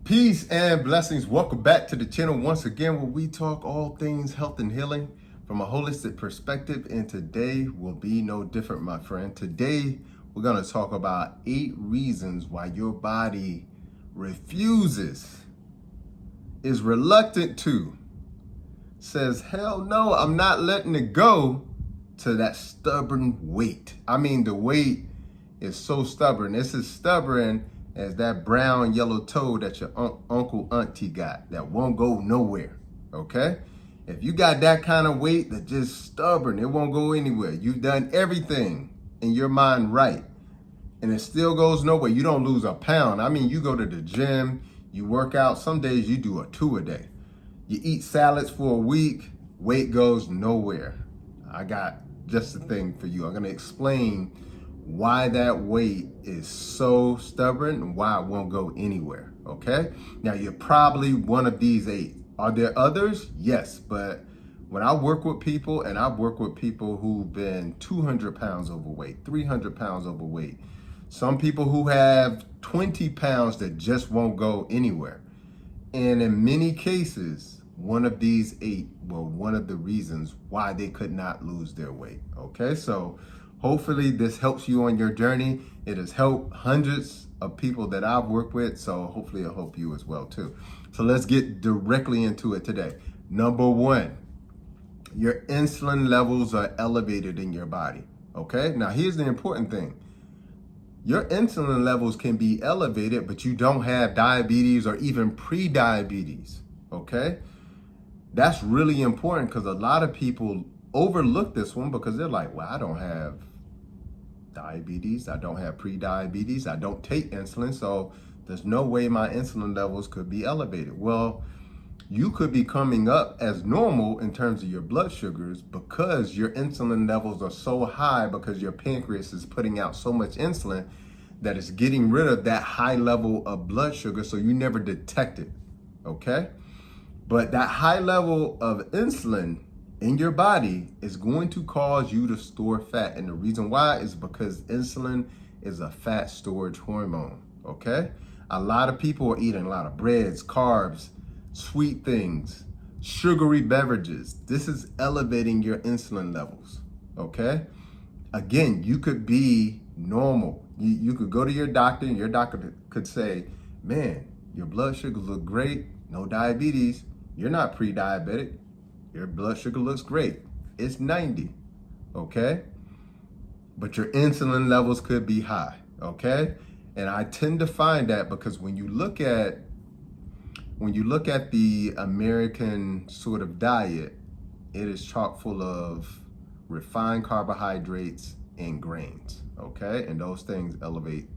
Peace and blessings. Welcome back to the channel once again, where we talk all things health and healing from a holistic perspective. And today will be no different, my friend. Today, we're going to talk about 8 reasons why your body refuses, is reluctant to, says, hell no, I'm not letting it go, to that stubborn weight. I mean, the weight is so stubborn. It's as stubborn as that brown yellow toe that your uncle auntie got that won't go nowhere. Okay, if you got that kind of weight that just stubborn, it won't go anywhere. You've done everything in your mind right, and it still goes nowhere. You don't lose a pound. I mean, you go to the gym, you work out. Some days you do a 2 a day. You eat salads for a week, weight goes nowhere. I got just the thing for you. I'm going to explain why that weight is so stubborn and why it won't go anywhere. Okay, now you're probably one of these 8. Are there others? Yes, but when I work with people, and I've worked with people who've been 200 pounds overweight, 300 pounds overweight, some people who have 20 pounds that just won't go anywhere. And in many cases, one of these 8 were one of the reasons why they could not lose their weight. Okay, so hopefully this helps you on your journey. It has helped hundreds of people that I've worked with, so hopefully it'll help you as well too. So let's get directly into it today. Number 1, your insulin levels are elevated in your body. Okay, now here's the important thing. Your insulin levels can be elevated, but you don't have diabetes or even pre-diabetes. Okay, that's really important because a lot of people overlook this one because they're like, well, I don't have diabetes, I don't have pre-diabetes, I don't take insulin, so there's no way my insulin levels could be elevated. Well, you could be coming up as normal in terms of your blood sugars because your insulin levels are so high because your pancreas is putting out so much insulin that it's getting rid of that high level of blood sugar, so you never detect it. Okay, but that high level of insulin in your body is going to cause you to store fat. And the reason why is because insulin is a fat storage hormone. Okay, a lot of people are eating a lot of breads, carbs, sweet things, sugary beverages. This is elevating your insulin levels. Okay, again, you could be normal. You could go to your doctor and your doctor could say, man, your blood sugars look great, no diabetes, you're not pre-diabetic, your blood sugar looks great, it's 90. Okay, but your insulin levels could be high. Okay, and I tend to find that because when you look at the American sort of diet, it is chock full of refined carbohydrates and grains. Okay, and those things elevate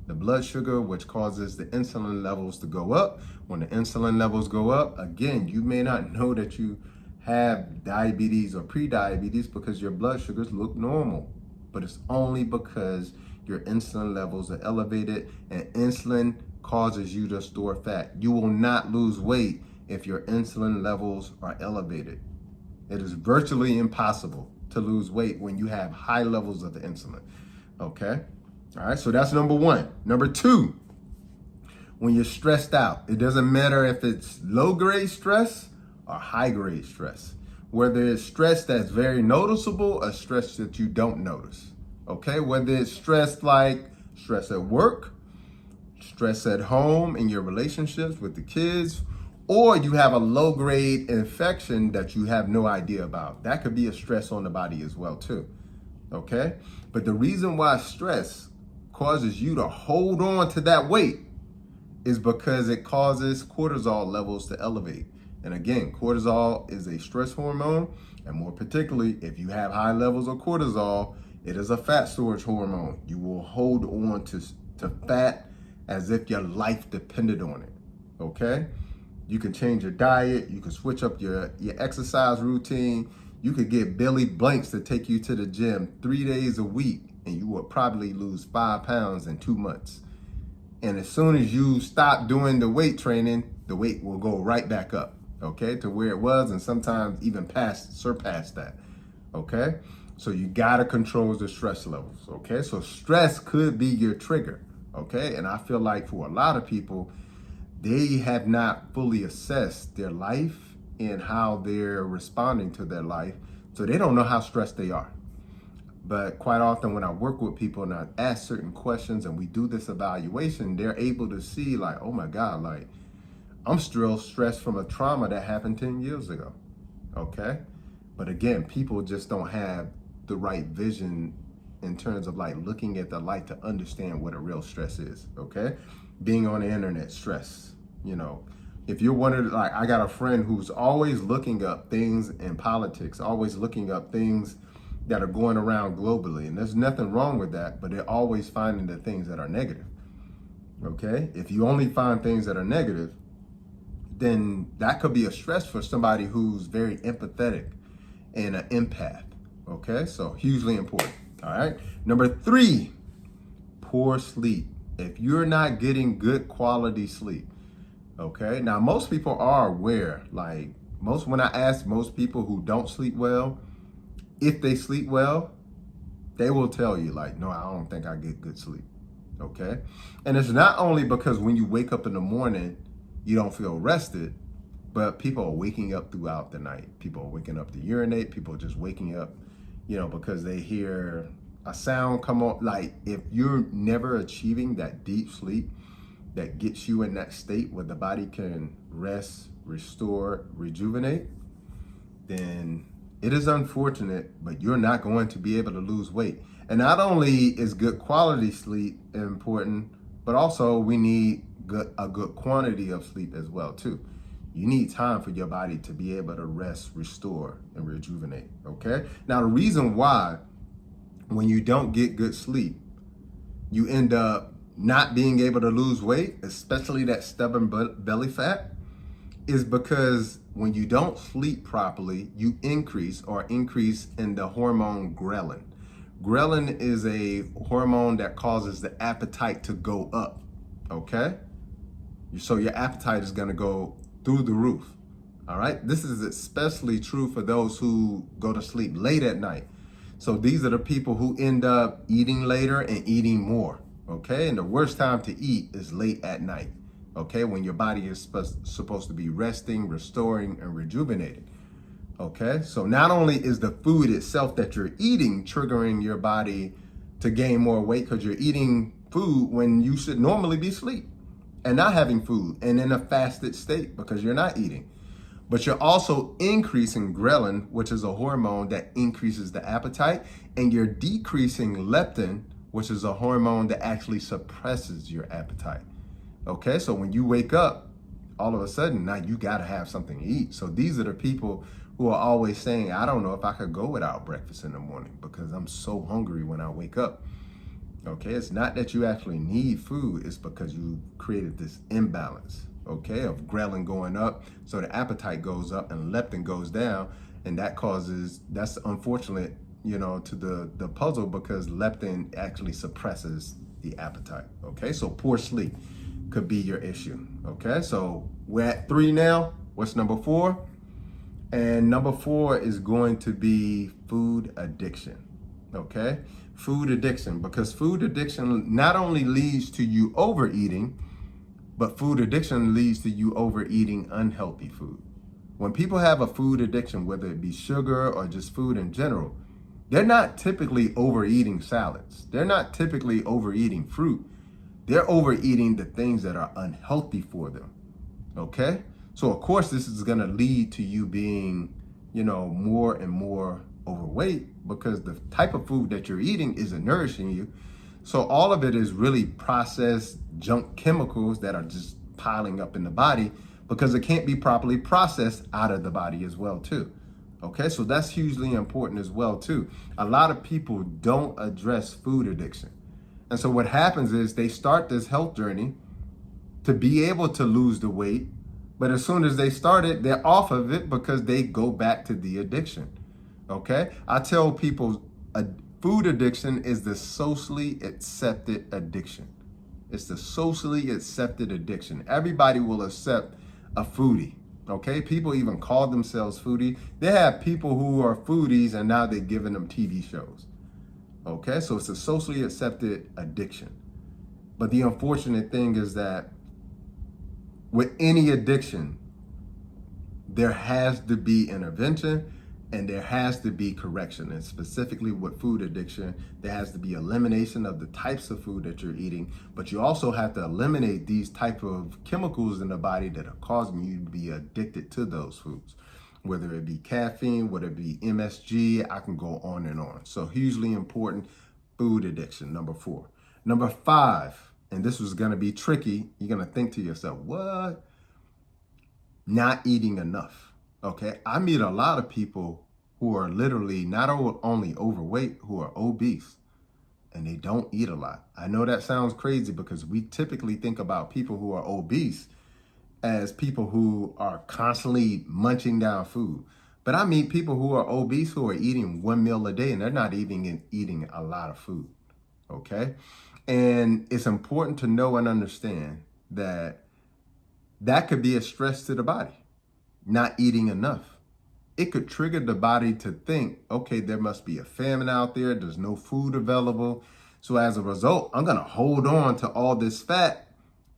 the blood sugar, which causes the insulin levels to go up. When the insulin levels go up, again, you may not know that you have diabetes or pre-diabetes because your blood sugars look normal, but it's only because your insulin levels are elevated, and insulin causes you to store fat. You will not lose weight if your insulin levels are elevated. It is virtually impossible to lose weight when you have high levels of the insulin. Okay, all right, so that's number 1. Number 2, when you're stressed out, it doesn't matter if it's low-grade stress or high-grade stress, whether it's stress that's very noticeable or stress that you don't notice. Okay, whether it's stress like stress at work, stress at home in your relationships with the kids, or you have a low-grade infection that you have no idea about. That could be a stress on the body as well too. Okay, but the reason why stress causes you to hold on to that weight is because it causes cortisol levels to elevate. And again, cortisol is a stress hormone, and more particularly, if you have high levels of cortisol, it is a fat storage hormone. You will hold on to fat as if your life depended on it. Okay, you can change your diet, you can switch up your exercise routine, you could get Billy Blanks to take you to the gym 3 days a week, and you will probably lose 5 pounds in 2 months. And as soon as you stop doing the weight training, the weight will go right back up, okay, to where it was, and sometimes even surpass that. Okay, so you gotta control the stress levels. Okay, so stress could be your trigger. Okay, and I feel like for a lot of people, they have not fully assessed their life and how they're responding to their life. So they don't know how stressed they are. But quite often when I work with people and I ask certain questions and we do this evaluation, they're able to see like, oh my God, like I'm still stressed from a trauma that happened 10 years ago. Okay. But again, people just don't have the right vision in terms of like looking at the light to understand what a real stress is. Okay. Being on the internet, stress, if you're wondering, like I got a friend who's always looking up things in politics, always looking up things that are going around globally. And there's nothing wrong with that, but they're always finding the things that are negative. Okay. If you only find things that are negative, then that could be a stress for somebody who's very empathetic and an empath. Okay. So hugely important. All right. Number 3, poor sleep. If you're not getting good quality sleep. Okay. Now, most people are aware, like when I ask most people who don't sleep well, if they sleep well, they will tell you like, no, I don't think I get good sleep. Okay. And it's not only because when you wake up in the morning, you don't feel rested, but people are waking up throughout the night. People are waking up to urinate. People are just waking up, because they hear a sound come on. Like if you're never achieving that deep sleep that gets you in that state where the body can rest, restore, rejuvenate, then it is unfortunate, but you're not going to be able to lose weight. And not only is good quality sleep important, but also we need a good quantity of sleep as well too. You need time for your body to be able to rest, restore, and rejuvenate. Okay. Now the reason why when you don't get good sleep, you end up not being able to lose weight, especially that stubborn belly fat, is because when you don't sleep properly, you increase in the hormone ghrelin. Ghrelin is a hormone that causes the appetite to go up. Okay. So your appetite is going to go through the roof. All right. This is especially true for those who go to sleep late at night. So these are the people who end up eating later and eating more. Okay. And the worst time to eat is late at night. Okay. When your body is supposed to be resting, restoring, and rejuvenating. Okay. So not only is the food itself that you're eating triggering your body to gain more weight because you're eating food when you should normally be asleep and not having food and in a fasted state because you're not eating. But you're also increasing ghrelin, which is a hormone that increases the appetite, and you're decreasing leptin, which is a hormone that actually suppresses your appetite. Okay, so when you wake up, all of a sudden now you got to have something to eat. So these are the people who are always saying, I don't know if I could go without breakfast in the morning because I'm so hungry when I wake up. Okay, it's not that you actually need food, it's because you created this imbalance, okay, of ghrelin going up, so the appetite goes up and leptin goes down, and that's unfortunate, to the puzzle because leptin actually suppresses the appetite. Okay, so poor sleep could be your issue. Okay, so we're at 3 now. What's number 4? And number 4 is going to be food addiction. Okay, food addiction, because food addiction not only leads to you overeating, but food addiction leads to you overeating unhealthy food. When people have a food addiction, whether it be sugar or just food in general, they're not typically overeating salads. They're not typically overeating fruit. They're overeating the things that are unhealthy for them. Okay? So of course, this is going to lead to you being, more and more overweight because the type of food that you're eating isn't nourishing you. So all of it is really processed junk chemicals that are just piling up in the body because it can't be properly processed out of the body as well too. Okay, so that's hugely important as well too. A lot of people don't address food addiction. And so what happens is they start this health journey to be able to lose the weight, but as soon as they start it, they're off of it because they go back to the addiction. Okay, I tell people food addiction is the socially accepted addiction. It's the socially accepted addiction. Everybody will accept a foodie. Okay, people even call themselves foodie. They have people who are foodies and now they're giving them TV shows. Okay, so it's a socially accepted addiction. But the unfortunate thing is that with any addiction, there has to be intervention and there has to be correction. And specifically with food addiction, there has to be elimination of the types of food that you're eating, but you also have to eliminate these type of chemicals in the body that are causing you to be addicted to those foods, whether it be caffeine, whether it be MSG, I can go on and on. So hugely important, food addiction, number 4. Number 5, and this was gonna be tricky, you're gonna think to yourself, what? Not eating enough. Okay, I meet a lot of people who are literally not only overweight, who are obese, and they don't eat a lot. I know that sounds crazy because we typically think about people who are obese as people who are constantly munching down food. But I meet people who are obese who are eating 1 meal a day and they're not even eating a lot of food. Okay, and it's important to know and understand that that could be a stress to the body, not eating enough. It could trigger the body to think, okay, there must be a famine out there. There's no food available. So as a result, I'm going to hold on to all this fat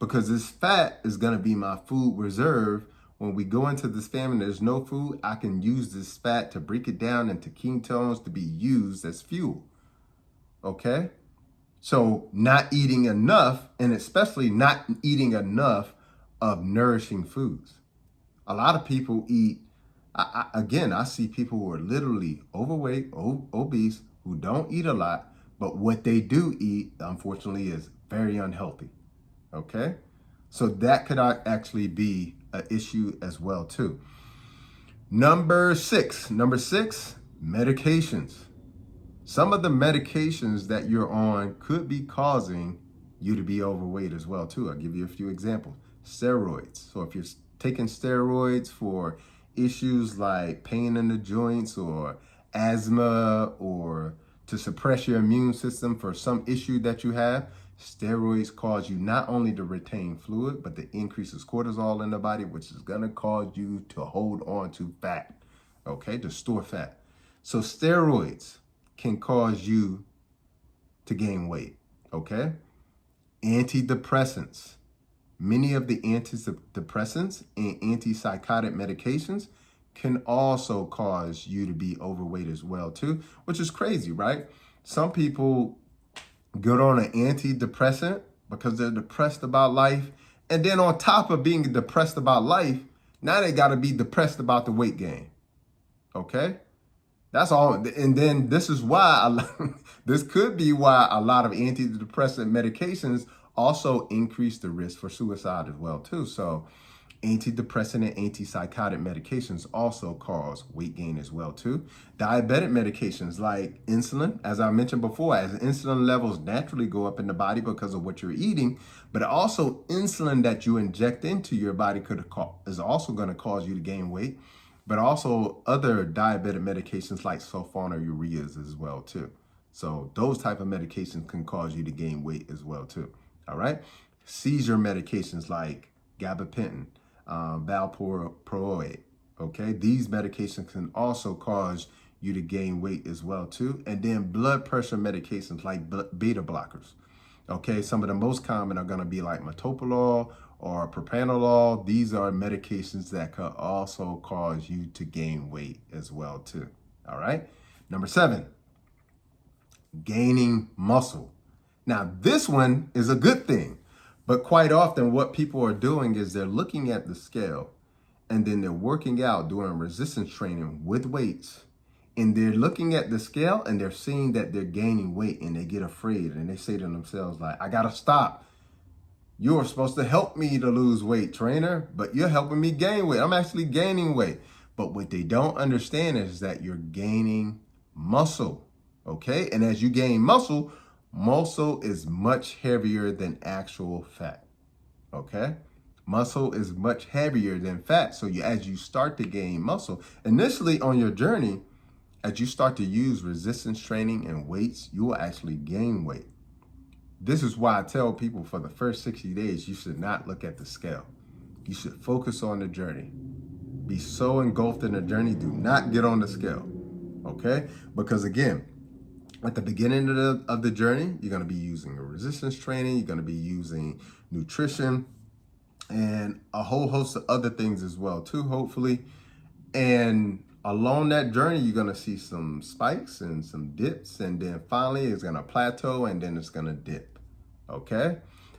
because this fat is going to be my food reserve. When we go into this famine, there's no food. I can use this fat to break it down into ketones to be used as fuel. Okay? So not eating enough, and especially not eating enough of nourishing foods. A lot of people eat, I see people who are literally overweight, obese, who don't eat a lot, but what they do eat, unfortunately, is very unhealthy, okay? So that could actually be an issue as well, too. Number six, medications. Some of the medications that you're on could be causing you to be overweight as well, too. I'll give you a few examples. Steroids. So if you're taking steroids for issues like pain in the joints or asthma or to suppress your immune system for some issue that you have, steroids cause you not only to retain fluid, but to increases cortisol in the body, which is going to cause you to hold on to fat, okay, to store fat. So steroids can cause you to gain weight, okay? Antidepressants. Many of the antidepressants and antipsychotic medications can also cause you to be overweight as well too, which is crazy, right? Some people get on an antidepressant because they're depressed about life. And then on top of being depressed about life, now they got to be depressed about the weight gain, okay? That's all. And then this is why, this could be why a lot of antidepressant medications also increase the risk for suicide as well too. So antidepressant and antipsychotic medications also cause weight gain as well too. Diabetic medications like insulin, as I mentioned before, as insulin levels naturally go up in the body because of what you're eating, but also insulin that you inject into your body is also going to cause you to gain weight, but also other diabetic medications like sulfonylureas as well too. So those type of medications can cause you to gain weight as well too. All right. Seizure medications like gabapentin, valproate. Okay. These medications can also cause you to gain weight as well too. And then blood pressure medications like beta blockers. Okay. Some of the most common are going to be like metoprolol or propranolol. These are medications that could also cause you to gain weight as well too. All right. Number 7, gaining muscle. Now, this one is a good thing, but quite often what people are doing is they're looking at the scale and then they're working out, doing resistance training with weights, and they're looking at the scale and they're seeing that they're gaining weight and they get afraid and they say to themselves like, I got to stop. You're supposed to help me to lose weight, trainer, but you're helping me gain weight. I'm actually gaining weight. But what they don't understand is that you're gaining muscle, okay? And as you gain muscle is much heavier than actual fat, okay? Muscle is much heavier than fat. So as you start to gain muscle, initially on your journey, as you start to use resistance training and weights, you will actually gain weight. This is why I tell people for the first 60 days, you should not look at the scale. You should focus on the journey. Be so engulfed in the journey, do not get on the scale, okay? Because again, at the beginning of the journey, you're going to be using a resistance training. You're going to be using nutrition. and a whole host of other things as well too, hopefully. And along that journey, you're gonna see some spikes and some dips, and then finally it's gonna plateau and then it's gonna dip. Okay?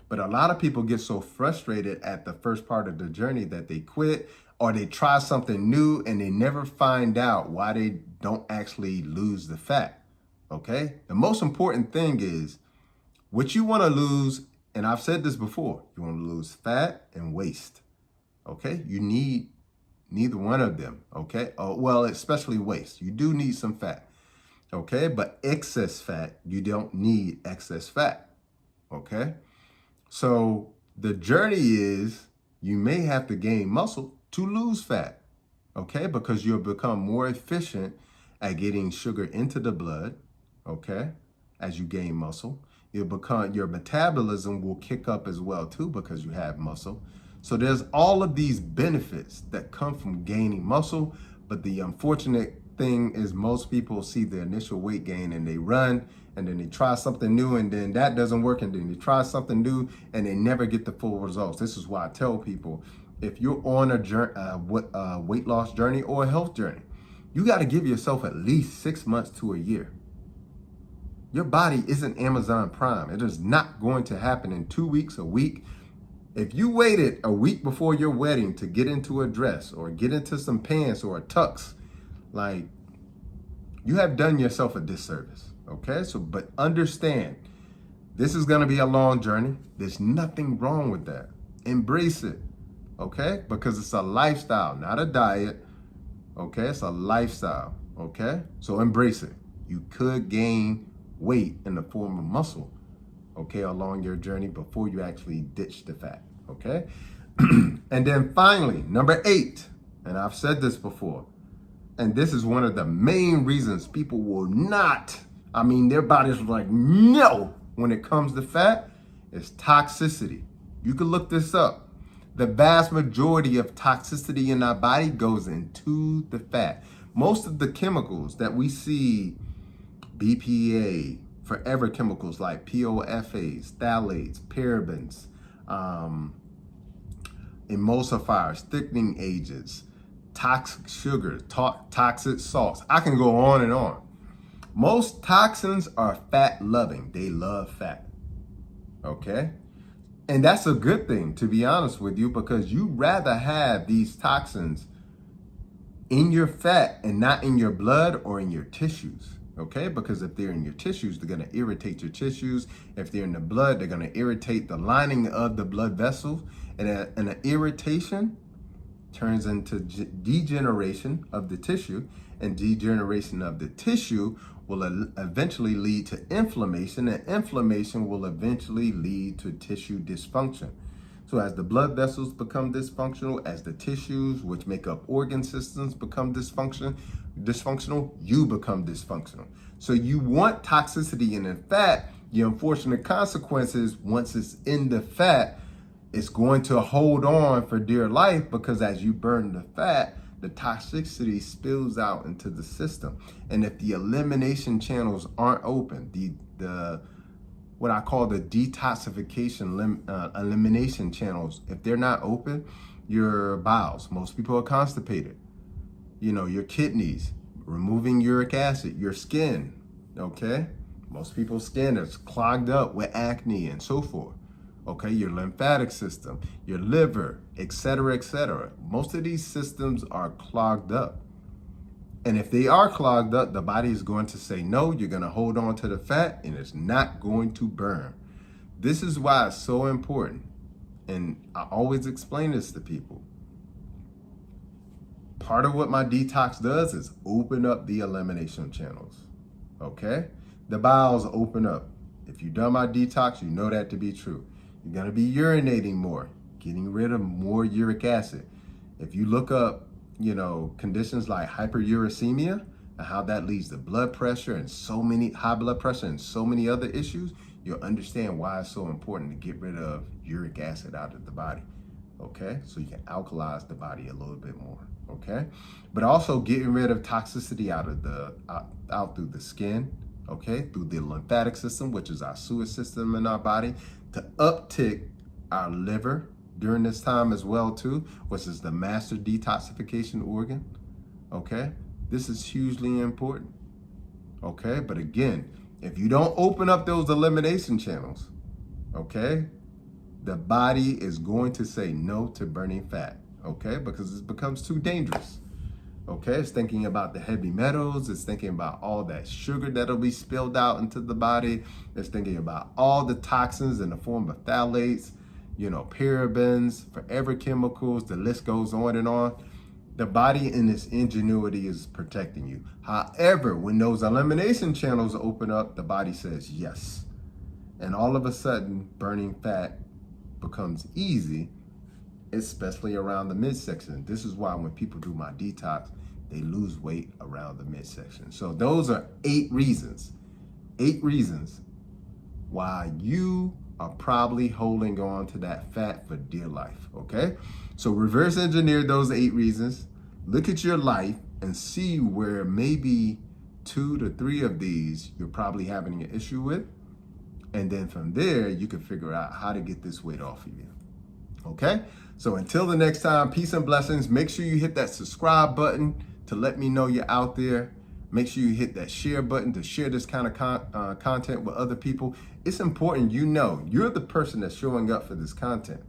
But a lot of people get so frustrated at the first part of the journey that they quit or they try something new and they never find out why they don't actually lose the fat. Okay? The most important thing is what you want to lose, and I've said this before, you want to lose fat and waste. Okay? You need neither one of them. Okay? Well, especially waste. You do need some fat. Okay? But excess fat, you don't need excess fat. Okay? So the journey is you may have to gain muscle to lose fat. Okay? Because you'll become more efficient at getting sugar into the blood. Okay? As you gain muscle, you'll become, your metabolism will kick up as well too because you have muscle. So there's all of these benefits that come from gaining muscle, but the unfortunate thing is most people see the initial weight gain and they run and then they try something new and then that doesn't work and then they try something new and they never get the full results. This is why I tell people, if you're on a weight loss journey or a health journey, you got to give yourself at least 6 months to a year. Your body isn't Amazon Prime. It is not going to happen in 2 weeks, a week. If you waited a week before your wedding to get into a dress or get into some pants or a tux, like, you have done yourself a disservice. Okay? So, but understand, this is going to be a long journey. There's nothing wrong with that. Embrace it. Okay? Because it's a lifestyle, not a diet. Okay? It's a lifestyle. Okay? So embrace it. You could gain weight in the form of muscle, okay, along your journey before you actually ditch the fat, okay? And then finally, number 8, and I've said this before, and this is one of the main reasons people will not, their bodies are like, no, when it comes to fat, is toxicity. You can look this up. The vast majority of toxicity in our body goes into the fat. Most of the chemicals that we see, BPA, forever chemicals like POFAs, phthalates, parabens, emulsifiers, thickening agents, toxic sugars, toxic salts. I can go on and on. Most toxins are fat loving. They love fat. Okay? And that's a good thing, to be honest with you, because you'd rather have these toxins in your fat and not in your blood or in your tissues. Okay, because if they're in your tissues, they're going to irritate your tissues. If they're in the blood, they're going to irritate the lining of the blood vessels. And an irritation turns into degeneration of the tissue. And degeneration of the tissue will eventually lead to inflammation. And inflammation will eventually lead to tissue dysfunction. So as the blood vessels become dysfunctional, as the tissues, which make up organ systems, become dysfunctional, you become dysfunctional. So you want toxicity in the fat. The unfortunate consequences, once it's in the fat, it's going to hold on for dear life because as you burn the fat, the toxicity spills out into the system. And if the elimination channels aren't open, the what I call the detoxification elimination channels, if they're not open, your bowels, most people are constipated, your kidneys, removing uric acid, your skin, okay? Most people's skin is clogged up with acne and so forth, okay? Your lymphatic system, your liver, etc., etc. Most of these systems are clogged up. And if they are clogged up, the body is going to say, no, you're going to hold on to the fat and it's not going to burn. This is why it's so important. And I always explain this to people. Part of what my detox does is open up the elimination channels. Okay? The bowels open up. If you've done my detox, you know that to be true. You're going to be urinating more, getting rid of more uric acid. If you look up, conditions like hyperuricemia and how that leads to blood pressure and high blood pressure and so many other issues, you'll understand why it's so important to get rid of uric acid out of the body. Okay, so you can alkalize the body a little bit more. Okay, but also getting rid of toxicity out through the skin. Okay, through the lymphatic system, which is our sewage system in our body, to uptick our liver. during this time as well too, which is the master detoxification organ. Okay, this is hugely important. Okay, but again, if you don't open up those elimination channels, okay, the body is going to say no to burning fat, okay, because it becomes too dangerous. Okay, it's thinking about the heavy metals, it's thinking about all that sugar that'll be spilled out into the body, it's thinking about all the toxins in the form of phthalates, parabens, forever chemicals, the list goes on and on. The body in its ingenuity is protecting you. However, when those elimination channels open up, the body says yes. And all of a sudden, burning fat becomes easy, especially around the midsection. This is why when people do my detox, they lose weight around the midsection. So those are 8 reasons why you are probably holding on to that fat for dear life, okay? So reverse engineer those 8 reasons, look at your life and see where maybe 2 to 3 of these you're probably having an issue with. And then from there, you can figure out how to get this weight off of you, okay? So until the next time, peace and blessings. Make sure you hit that subscribe button to let me know you're out there. Make sure you hit that share button to share this kind of content with other people. It's important you're the person that's showing up for this content.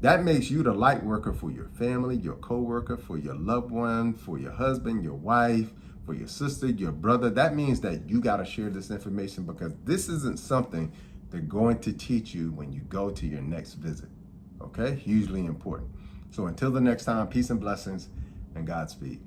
That makes you the light worker for your family, your coworker, for your loved one, for your husband, your wife, for your sister, your brother. That means that you got to share this information because this isn't something they're going to teach you when you go to your next visit. Okay? Hugely important. So until the next time, peace and blessings and Godspeed.